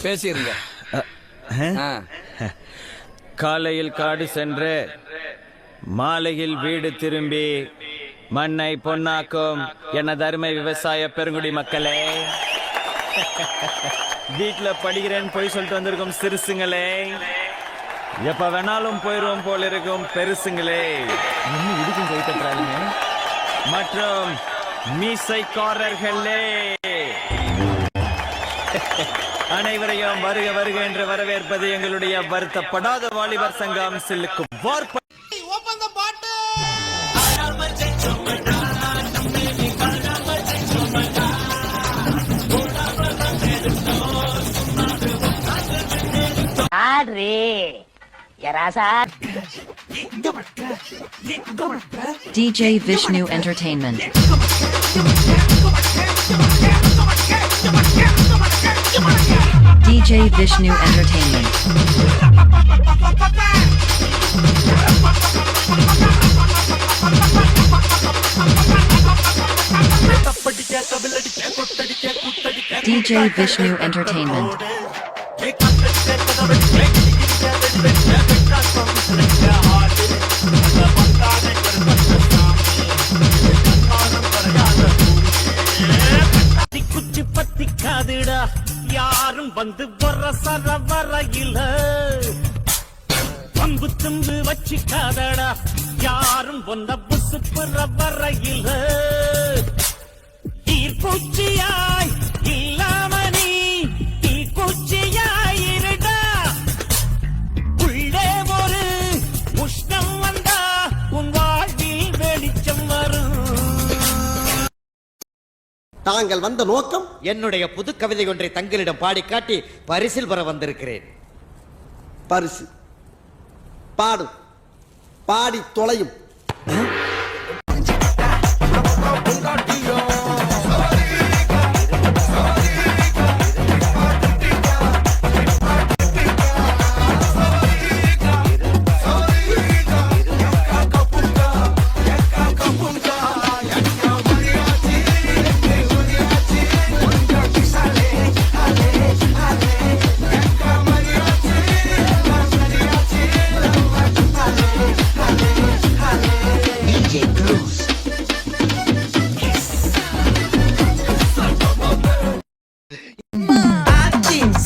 பேசிருங்க. காலையில் காடு சென்று மாலையில் வீடு திரும்பி மண்ணை பொன்னாக்கும் எனது அருமை விவசாய பெருங்குடி மக்களே, வீட்டுல படிக்கிறேன்னு போய் சொல்லிட்டு வந்திருக்கும் சிறுசுங்களே, எப்ப வேணாலும் போயிரும் போல இருக்கும் பெருசுங்களே, இன்னும் இடுக்கும் கை தட்டுறாங்க, மற்றும் மீசைக்காரர்களே, அனைவரையும் வருக வருக என்று வரவேற்பது எங்களுடைய வருத்தப்படாத வாலிபர் சங்கம் சில்லுக்கு வார்ப்பு. DJ Vishnu Entertainment. DJ Vishnu Entertainment. DJ Vishnu Entertainment. குச்சி பத்தி காதுடா யாரும் வந்து வர சர வரையில பம்பு தும்பு வச்சு காதடா யாரும் வந்த புசு புற வரையில ஈர்ப்பூச்சியாய் இல்லாம நீ தீக்குச்சியாய் இருடா உள்ளே ஒரு உஷ்ணம் வந்தா உன் வாழ்வில் வெளிச்சம் வரும். தாங்கள் வந்த நோக்கம்? என்னுடைய புது கவிதை ஒன்றை தங்களிடம் பாடி காட்டி பரிசில் பெற வந்திருக்கிறேன். பரிசு பாடும், பாடி தொலையும்.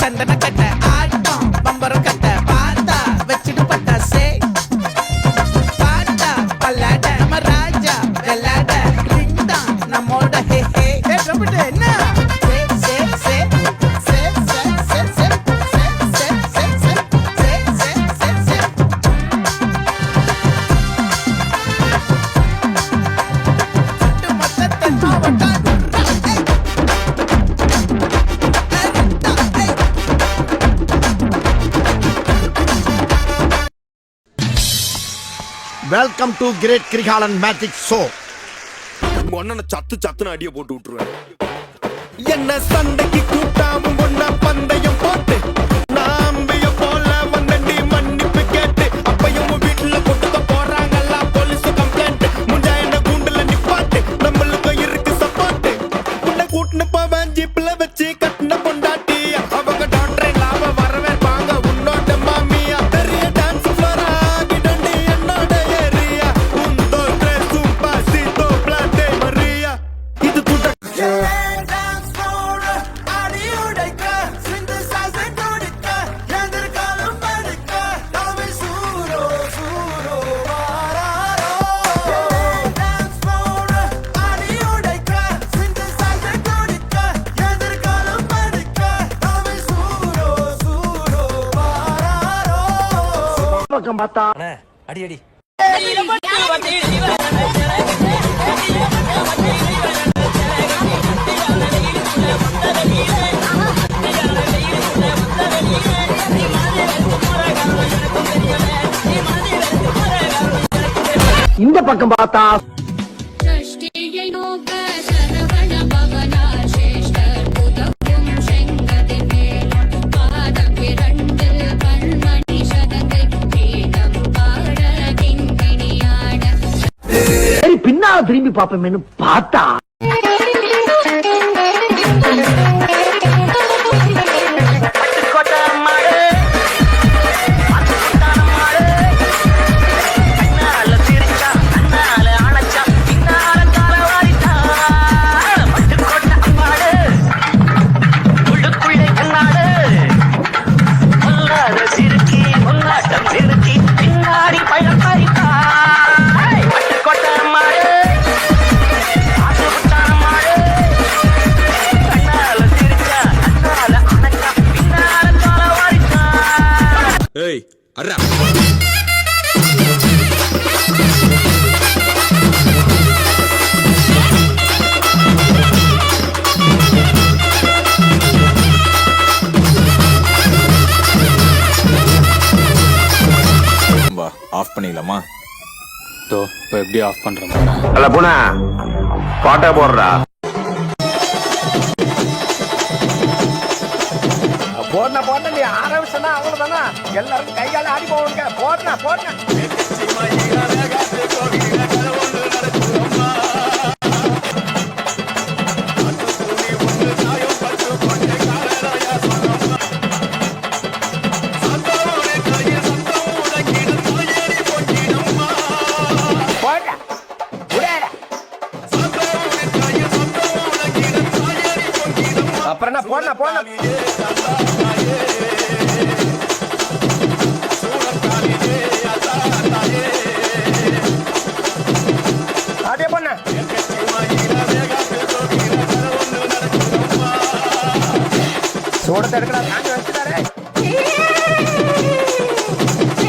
சந்தன கட்ட ஆட்டம் பம்பரம் கட்ட பாத்தா வச்சுட்டு பட்டாசே பாட்டா பல்லாட நம்ம ராஜா வெள்ளாட ரிங்டா நம்மோட ஹே ஹே என்ன welcome to great Kirikalan magic show. ஒன்ன சத்து சத்துன்னு அடிய போட்டு விட்டுருவேன். என்ன சண்டைக்கு கூட்டாம ஒன்ன பந்தயம் போட்டு நாம்பிய போல வந்தண்டி மன்னிப்பு கேட்டு அப்பையும் வீட்டுல கொட்டுக்க போறாங்கல்ல போலீஸ் கம்ப்ளைண்ட் முஞ்சா என்ன கூண்டுல நிப்பாட்டு நம்மளுக்கு இருக்கு சப்போர்ட் உன்னை கூட்டுன்னு போவேன் ஜீப்ல வச்சு கட்டின பொண்டாட்டி அவங்க டாக்டர் இல்லாம வரவேற்பாங்க உன்னோட மாமியா பெரிய டான்ஸ் ஃப்ளோரா கிடண்டி என்னோட ஏரியா உந்தோ ட்ரெஸ்ஸும் பாசித்தோ பிளாட்டே மரியா இது கூட பக்கம் பார்த்தா அடி அடி இந்த பக்கம் பார்த்தா பின்னால திரும்பி பாப்போமேனு பார்த்தா அர்ரா ஆஃப் பண்ணிடலாமா? இப்போ எப்படி ஆஃப் பண்ற மாதிரி அல்ல புனா பாட்டா போடுறா போடனா நீ ஆரம்பிச்சனா அவ்வளவுதானா எல்லாரும் கைகால ஆடி போவாங்க போடனா அப்புறம் என்ன போடனா அதே பண்ண சோடத்தை எடுக்கடா தாண்டி வச்சுடா